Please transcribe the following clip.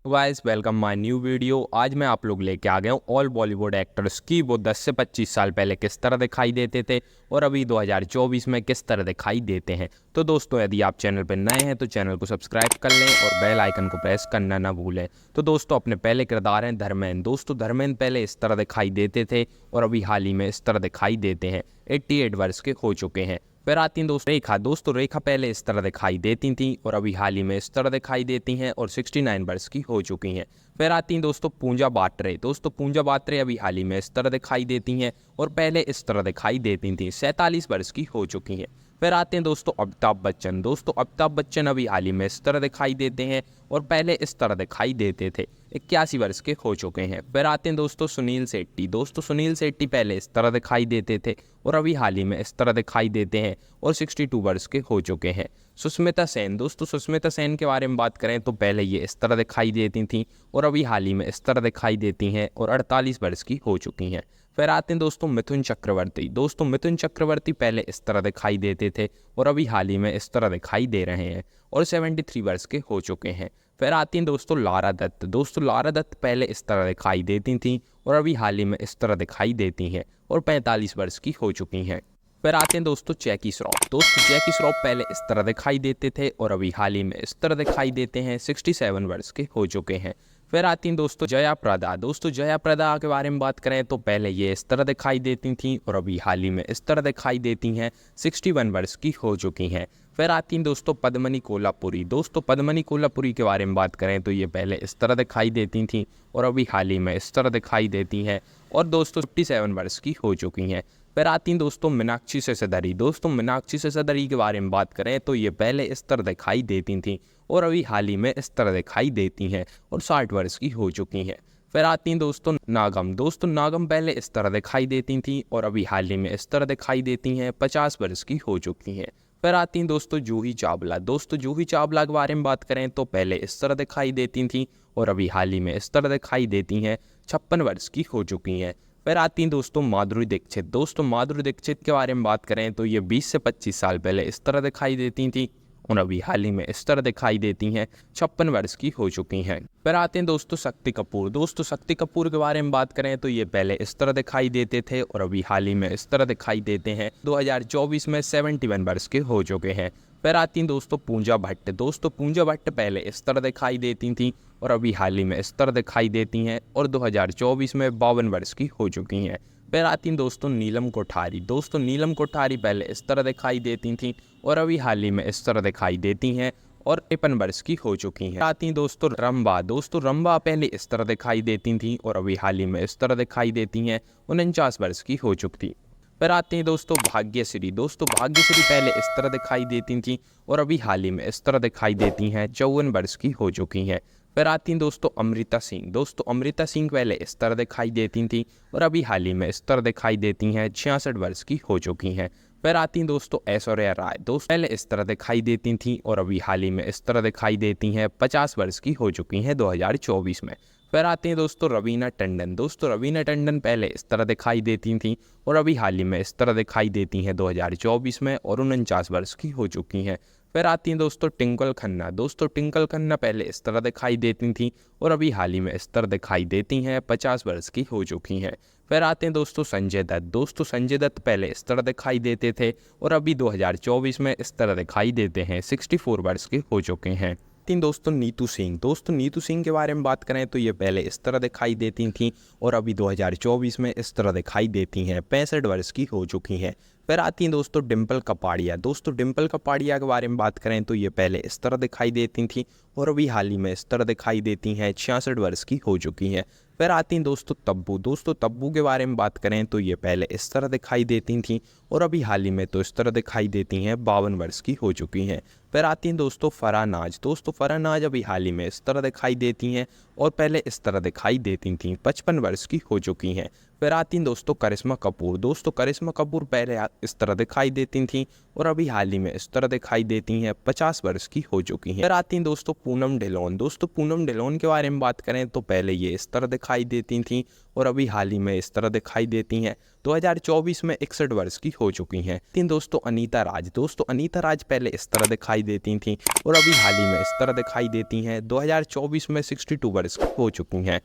Guys welcome my new video. आज मैं आप लोग लेके आ गया हूँ ऑल बॉलीवुड एक्टर्स की वो 10 से 25 साल पहले किस तरह दिखाई देते थे और अभी 2024 में किस तरह दिखाई देते हैं। तो दोस्तों यदि आप चैनल पर नए हैं तो चैनल को सब्सक्राइब कर लें और बेल आइकन को प्रेस करना ना भूलें। तो दोस्तों अपने पहले किरदार हैं धर्मेंद्र। दोस्तों धर्मेंद्र पहले इस तरह दिखाई देते थे और अभी हाल ही में इस तरह दिखाई देते हैं। 88 वर्ष के हो चुके हैं। फिर आती हैं दोस्तों रेखा। दोस्तों रेखा पहले इस तरह दिखाई देती थी और अभी हाल ही में इस तरह दिखाई देती हैं और 69 वर्ष की हो चुकी हैं। फिर आती हैं दोस्तों पूजा बात्रे। दोस्तों पूजा बात्रे अभी हाल ही में इस तरह दिखाई देती हैं और पहले इस तरह दिखाई देती थी। 47 वर्ष की हो चुकी हैं। फिर आते हैं दोस्तों अमिताभ बच्चन। दोस्तों अमिताभ बच्चन अभी हाल ही में इस तरह दिखाई देते हैं और पहले इस तरह दिखाई देते थे। 81 वर्ष के हो चुके हैं। फिर आते हैं दोस्तों सुनील शेट्टी। दोस्तों सुनील शेट्टी पहले इस तरह दिखाई देते थे और अभी हाल ही में इस तरह दिखाई देते हैं और 62 वर्ष के हो चुके हैं। सुष्मिता सेन। दोस्तों सुष्मिता सेन के बारे में बात करें तो पहले ये इस तरह दिखाई देती थी और अभी हाल ही में इस तरह दिखाई देती हैं और 48 वर्ष की हो चुकी हैं। फिर आते हैं दोस्तों मिथुन चक्रवर्ती। दोस्तों मिथुन चक्रवर्ती पहले इस तरह दिखाई देते थे और अभी हाल ही में इस तरह दिखाई दे रहे हैं और 73 वर्ष के हो चुके हैं। फिर आती हैं दोस्तों लारा दत्त। दोस्तों लारा दत्त पहले इस तरह दिखाई देती थी और अभी हाल ही में इस तरह दिखाई देती हैं और 45 वर्ष की हो चुकी हैं। फिर आते हैं दोस्तों जैकी श्रॉफ। दोस्तों जैकी श्रॉफ पहले इस तरह दिखाई देते थे और अभी हाल ही में इस तरह दिखाई देते हैं। 67 वर्ष के हो चुके हैं। फिर आती हैं दोस्तों जया प्रदा। दोस्तों जया प्रदा के बारे में बात करें तो पहले ये इस तरह दिखाई देती थी और अभी हाल ही में इस तरह दिखाई देती हैं। 61 वर्ष की हो चुकी हैं। फिर आती हैं दोस्तों पद्मनी कोल्हापुरी। दोस्तों पद्मनी कोल्हापुरी के बारे में बात करें तो ये पहले इस तरह दिखाई देती थी और अभी हाल ही में इस तरह दिखाई देती हैं और दोस्तों 57 वर्ष की हो चुकी हैं। फिर आती हैं दोस्तों मीनाक्षी सिसोदिया। दोस्तों मीनाक्षी सिसोदिया के बारे में बात करें तो ये पहले इस तरह दिखाई देती थी और अभी हाल ही में इस तरह दिखाई देती हैं और 60 वर्ष की हो चुकी हैं। फिर आती हैं दोस्तों नागम। दोस्तों नागम पहले इस तरह दिखाई देती थी और अभी हाल ही में इस तरह दिखाई देती हैं। 50 वर्ष की हो चुकी हैं। फिर आती हैं दोस्तों जूही चावला। दोस्तों जूही चावला के बारे में बात करें तो पहले इस तरह दिखाई देती थी और अभी हाल ही में इस तरह दिखाई देती हैं। 56 वर्ष की हो चुकी हैं। फिर आती हैं दोस्तों माधुरी दीक्षित। दोस्तों माधुरी दीक्षित के बारे में बात करें तो ये 20 से 25 साल पहले इस तरह दिखाई देती थी और अभी हाल ही में इस तरह दिखाई देती हैं। 56 वर्ष की हो चुकी हैं। फिर आते हैं दोस्तों शक्ति कपूर। दोस्तों शक्ति कपूर के बारे में बात करें तो ये पहले इस तरह दिखाई देते थे और अभी हाल ही में इस तरह दिखाई देते हैं। 2024 में 71 वर्ष के हो चुके हैं। फिर आती हैं दोस्तों पूजा भट्ट। दोस्तों पूजा भट्ट पहले इस तरह दिखाई देती थी और अभी हाल ही में इस तरह दिखाई देती हैं और 2024 में 52 वर्ष की हो चुकी हैं। फिर आती हैं दोस्तों नीलम कोठारी। दोस्तों नीलम कोठारी पहले इस तरह दिखाई देती थी और अभी हाल ही में इस तरह दिखाई देती हैं और 53 वर्ष की हो चुकी हैं। आती हैं दोस्तों रंभा। दोस्तों रंभा पहले इस तरह दिखाई देती थी और अभी हाल ही में इस तरह दिखाई देती हैं। 49 वर्ष की हो चुकी थी। फिर आते हैं दोस्तों भाग्यश्री। दोस्तों भाग्यश्री पहले इस तरह दिखाई देती थी और अभी हाल ही में इस तरह दिखाई देती हैं। 54 वर्ष की हो चुकी हैं। फिर आती हैं दोस्तों अमृता सिंह। दोस्तों अमृता सिंह पहले इस तरह दिखाई देती थी और अभी हाल ही में इस तरह दिखाई देती हैं। 66 वर्ष की हो चुकी हैं। फिर आती हैं दोस्तों ऐश्वर्या राय। दोस्तों पहले इस तरह दिखाई देती थी और अभी हाल ही में इस तरह दिखाई देती हैं। 50 वर्ष की हो चुकी हैं 2024 में। फिर आते हैं दोस्तों रवीना टंडन। दोस्तों रवीना टंडन पहले इस तरह दिखाई देती थी और अभी हाल ही में इस तरह दिखाई देती हैं 2024 में और 49 वर्ष की हो चुकी हैं। फिर आती हैं दोस्तों ट्विंकल खन्ना। दोस्तों ट्विंकल खन्ना पहले इस तरह दिखाई देती थी और अभी हाल ही में इस तरह दिखाई देती हैं। 50 वर्ष की हो चुकी हैं। फिर आते हैं दोस्तों संजय दत्त। दोस्तों संजय दत्त पहले इस तरह दिखाई देते थे और अभी 2024 में इस तरह दिखाई देते हैं। 64 वर्ष के हो चुके हैं। दोस्तों नीतू सिंह। दोस्तों नीतू सिंह के बारे में बात करें तो ये पहले इस तरह दिखाई देती थी और अभी 2024 में इस तरह दिखाई देती हैं। 65 वर्ष की हो चुकी हैं। फिर आती हैं दोस्तों डिम्पल कपाड़िया। दोस्तों डिम्पल कपाड़िया के बारे में बात करें तो ये पहले इस तरह दिखाई देती थी और अभी हाल ही में इस तरह दिखाई देती हैं। 66 वर्ष की हो चुकी हैं। फिर आती हैं दोस्तों तब्बू। दोस्तों तब्बू के बारे में बात करें तो ये पहले इस तरह दिखाई देती थी और अभी हाल ही में तो इस तरह दिखाई देती हैं। 52 वर्ष की हो चुकी हैं। फिर आती हैं दोस्तों फराह नाज। दोस्तों फराह नाज अभी हाल ही में इस तरह दिखाई देती हैं और पहले इस तरह दिखाई देती थी। 55 वर्ष की हो चुकी हैं। फिर आती हैं दोस्तों करिश्मा कपूर। दोस्तों करिश्मा कपूर पहले इस तरह दिखाई देती थी और अभी हाल ही में इस तरह दिखाई देती हैं। 50 वर्ष की हो चुकी हैं। फिर आती हैं दोस्तों पूनम ढिल्लोन। दोस्तों पूनम ढिल्लोन के बारे में बात करें तो पहले ये इस तरह दिखाई देती थी और अभी हाल ही में इस तरह दिखाई देती हैं। 2024 में 61 वर्ष की हो चुकी हैं। तीन दोस्तों अनीता राज। दोस्तों अनीता राज पहले इस तरह दिखाई देती थीं और अभी हाल ही में इस तरह दिखाई देती हैं। 2024 में 62 वर्ष की हो चुकी हैं।